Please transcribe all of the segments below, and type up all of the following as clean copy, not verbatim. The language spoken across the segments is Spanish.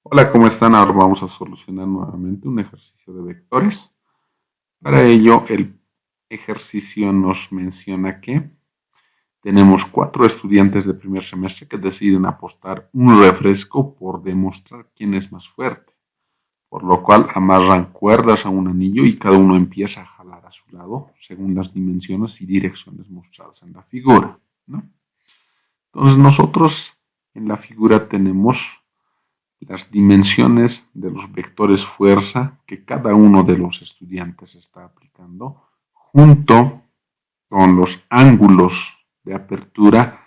Hola, ¿cómo están? Ahora vamos a solucionar nuevamente un ejercicio de vectores. Para ello, el ejercicio nos menciona que tenemos 4 estudiantes de primer semestre que deciden apostar un refresco por demostrar quién es más fuerte, por lo cual amarran cuerdas a un anillo y cada uno empieza a jalar a su lado según las dimensiones y direcciones mostradas en la figura, ¿no? Entonces nosotros en la figura tenemos las dimensiones de los vectores fuerza que cada uno de los estudiantes está aplicando, junto con los ángulos de apertura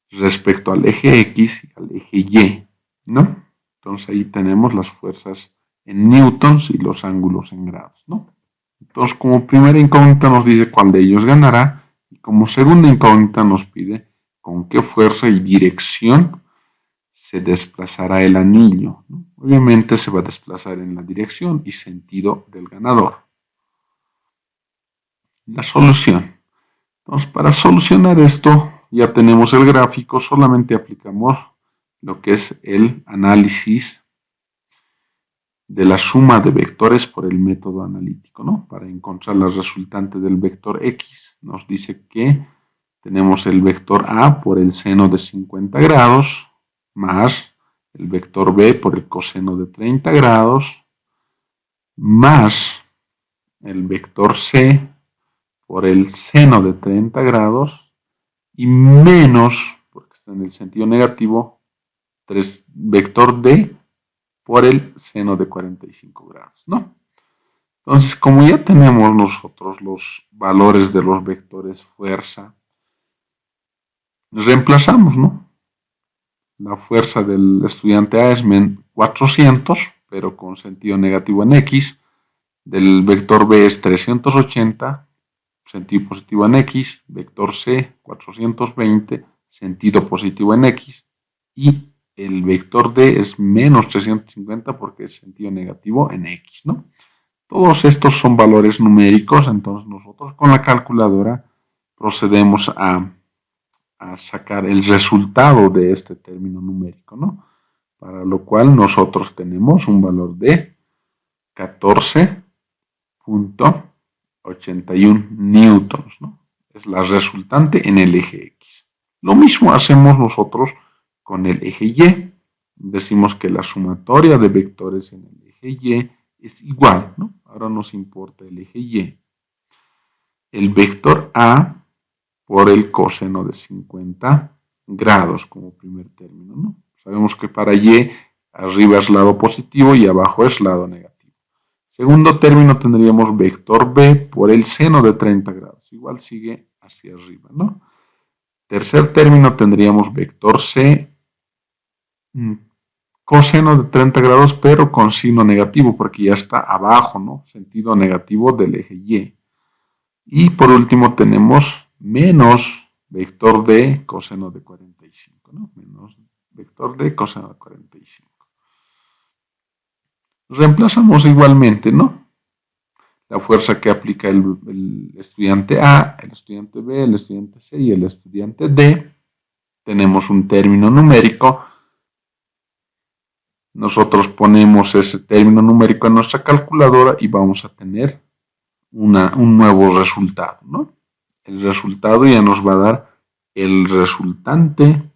respecto al eje X y al eje Y, ¿no? Entonces ahí tenemos las fuerzas en newtons y los ángulos en grados, ¿no? Entonces como primera incógnita nos dice cuál de ellos ganará y como segunda incógnita nos pide con qué fuerza y dirección se desplazará el anillo, ¿no? Obviamente se va a desplazar en la dirección y sentido del ganador. La solución. Entonces, para solucionar esto, ya tenemos el gráfico, solamente aplicamos lo que es el análisis de la suma de vectores por el método analítico, ¿no? Para encontrar la resultante del vector X, nos dice que tenemos el vector A por el seno de 50 grados más el vector B por el coseno de 30 grados más el vector C por el seno de 30 grados y menos, porque está en el sentido negativo, vector D por el seno de 45 grados, ¿no? Entonces, como ya tenemos nosotros los valores de los vectores fuerza, reemplazamos, ¿no? La fuerza del estudiante A es 400, pero con sentido negativo en X. Del vector B es 380, sentido positivo en X. Vector C, 420, sentido positivo en X. Y el vector D es menos 350 porque es sentido negativo en X, ¿no? Todos estos son valores numéricos, entonces nosotros con la calculadora procedemos a sacar el resultado de este término numérico, ¿no? Para lo cual nosotros tenemos un valor de 14.81 newtons, ¿no? Es la resultante en el eje X. Lo mismo hacemos nosotros con el eje Y. Decimos que la sumatoria de vectores en el eje Y es igual, ¿no? Ahora nos importa el eje Y. El vector A por el coseno de 50 grados como primer término, ¿no? Sabemos que para Y arriba es lado positivo y abajo es lado negativo. Segundo término tendríamos vector B por el seno de 30 grados, igual sigue hacia arriba, ¿no? Tercer término tendríamos vector C coseno de 30 grados, pero con signo negativo, porque ya está abajo, ¿no? Sentido negativo del eje Y. Y por último tenemos menos vector de coseno de 45, ¿no? Menos vector de coseno de 45. Reemplazamos igualmente, ¿no? La fuerza que aplica el estudiante A, el estudiante B, el estudiante C y el estudiante D. Tenemos un término numérico. Nosotros ponemos ese término numérico en nuestra calculadora y vamos a tener un nuevo resultado, ¿no? El resultado ya nos va a dar el resultante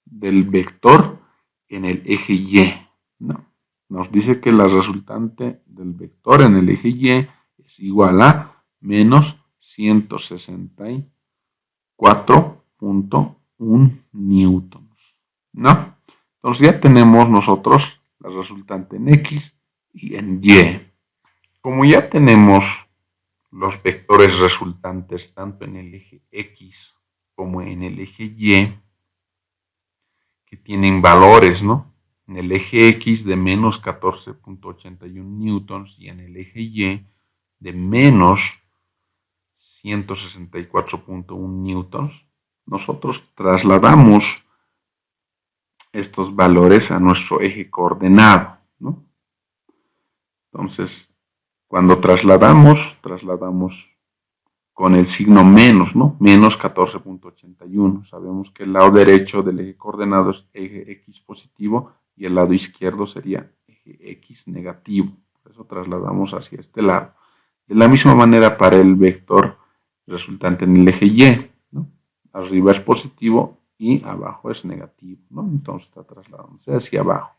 del vector en el eje Y, ¿no? Nos dice que la resultante del vector en el eje Y es igual a menos 164.1 newtons, ¿no? Entonces ya tenemos nosotros la resultante en X y en Y. Como ya tenemos los vectores resultantes tanto en el eje X como en el eje Y, que tienen valores, ¿no? En el eje X de menos 14.81 newtons y en el eje Y de menos 164.1 newtons, nosotros trasladamos estos valores a nuestro eje coordenado, ¿no? Entonces, cuando trasladamos con el signo menos, ¿no? Menos 14.81. Sabemos que el lado derecho del eje coordenado es eje X positivo y el lado izquierdo sería eje X negativo. Por eso trasladamos hacia este lado. De la misma manera para el vector resultante en el eje Y, ¿no? Arriba es positivo y abajo es negativo, ¿no? Entonces está trasladándose hacia abajo.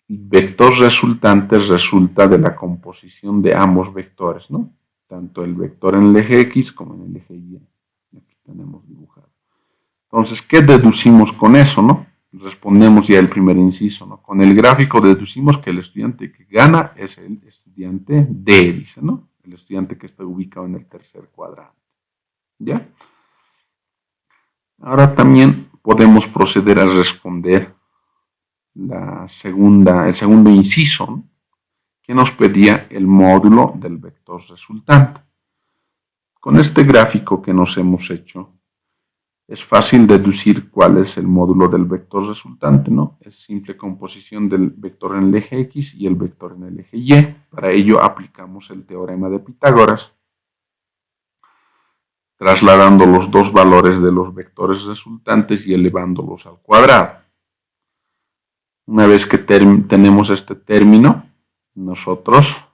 Vector resultante resulta de la composición de ambos vectores, ¿no? Tanto el vector en el eje X como en el eje Y. Aquí tenemos dibujado. Entonces, ¿qué deducimos con eso, no? Respondemos ya el primer inciso, ¿no? Con el gráfico deducimos que el estudiante que gana es el estudiante D, dice, ¿no? El estudiante que está ubicado en el tercer cuadrante. ¿Ya? Ahora también podemos proceder a responder el segundo inciso, ¿no? Que nos pedía el módulo del vector resultante. Con este gráfico que nos hemos hecho, es fácil deducir cuál es el módulo del vector resultante, ¿no? Es simple composición del vector en el eje X y el vector en el eje Y. Para ello aplicamos el teorema de Pitágoras, trasladando los dos valores de los vectores resultantes y elevándolos al cuadrado. Una vez que tenemos este término, nosotros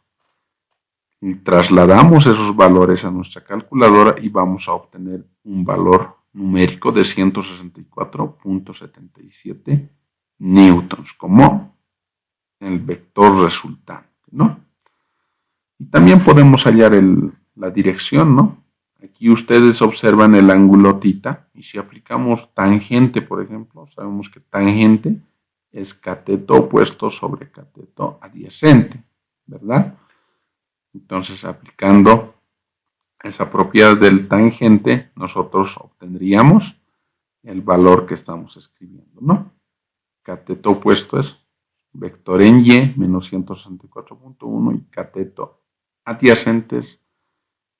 trasladamos esos valores a nuestra calculadora y vamos a obtener un valor numérico de 164.77 newtons como el vector resultante, ¿no? Y también podemos hallar la dirección, ¿no? Aquí ustedes observan el ángulo θ y si aplicamos tangente, por ejemplo, sabemos que tangente es cateto opuesto sobre cateto adyacente, ¿verdad? Entonces, aplicando esa propiedad del tangente, nosotros obtendríamos el valor que estamos escribiendo, ¿no? Cateto opuesto es vector en Y menos 164.1 y cateto adyacente es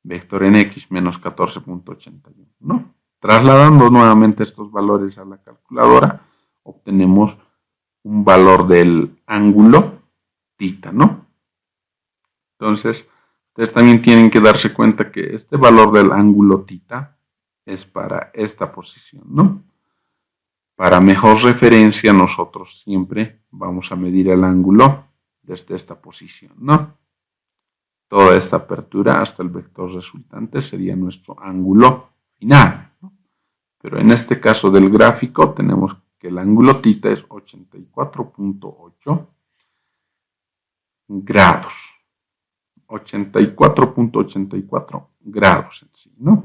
vector en X menos 14.81, ¿no? Trasladando nuevamente estos valores a la calculadora, obtenemos un valor del ángulo θ, ¿no? Entonces, ustedes también tienen que darse cuenta que este valor del ángulo θ es para esta posición, ¿no? Para mejor referencia, nosotros siempre vamos a medir el ángulo desde esta posición, ¿no? Toda esta apertura hasta el vector resultante sería nuestro ángulo final, ¿no? Pero en este caso del gráfico tenemos que el ángulo θ es 84.8 grados. 84.84 grados en sí, ¿no?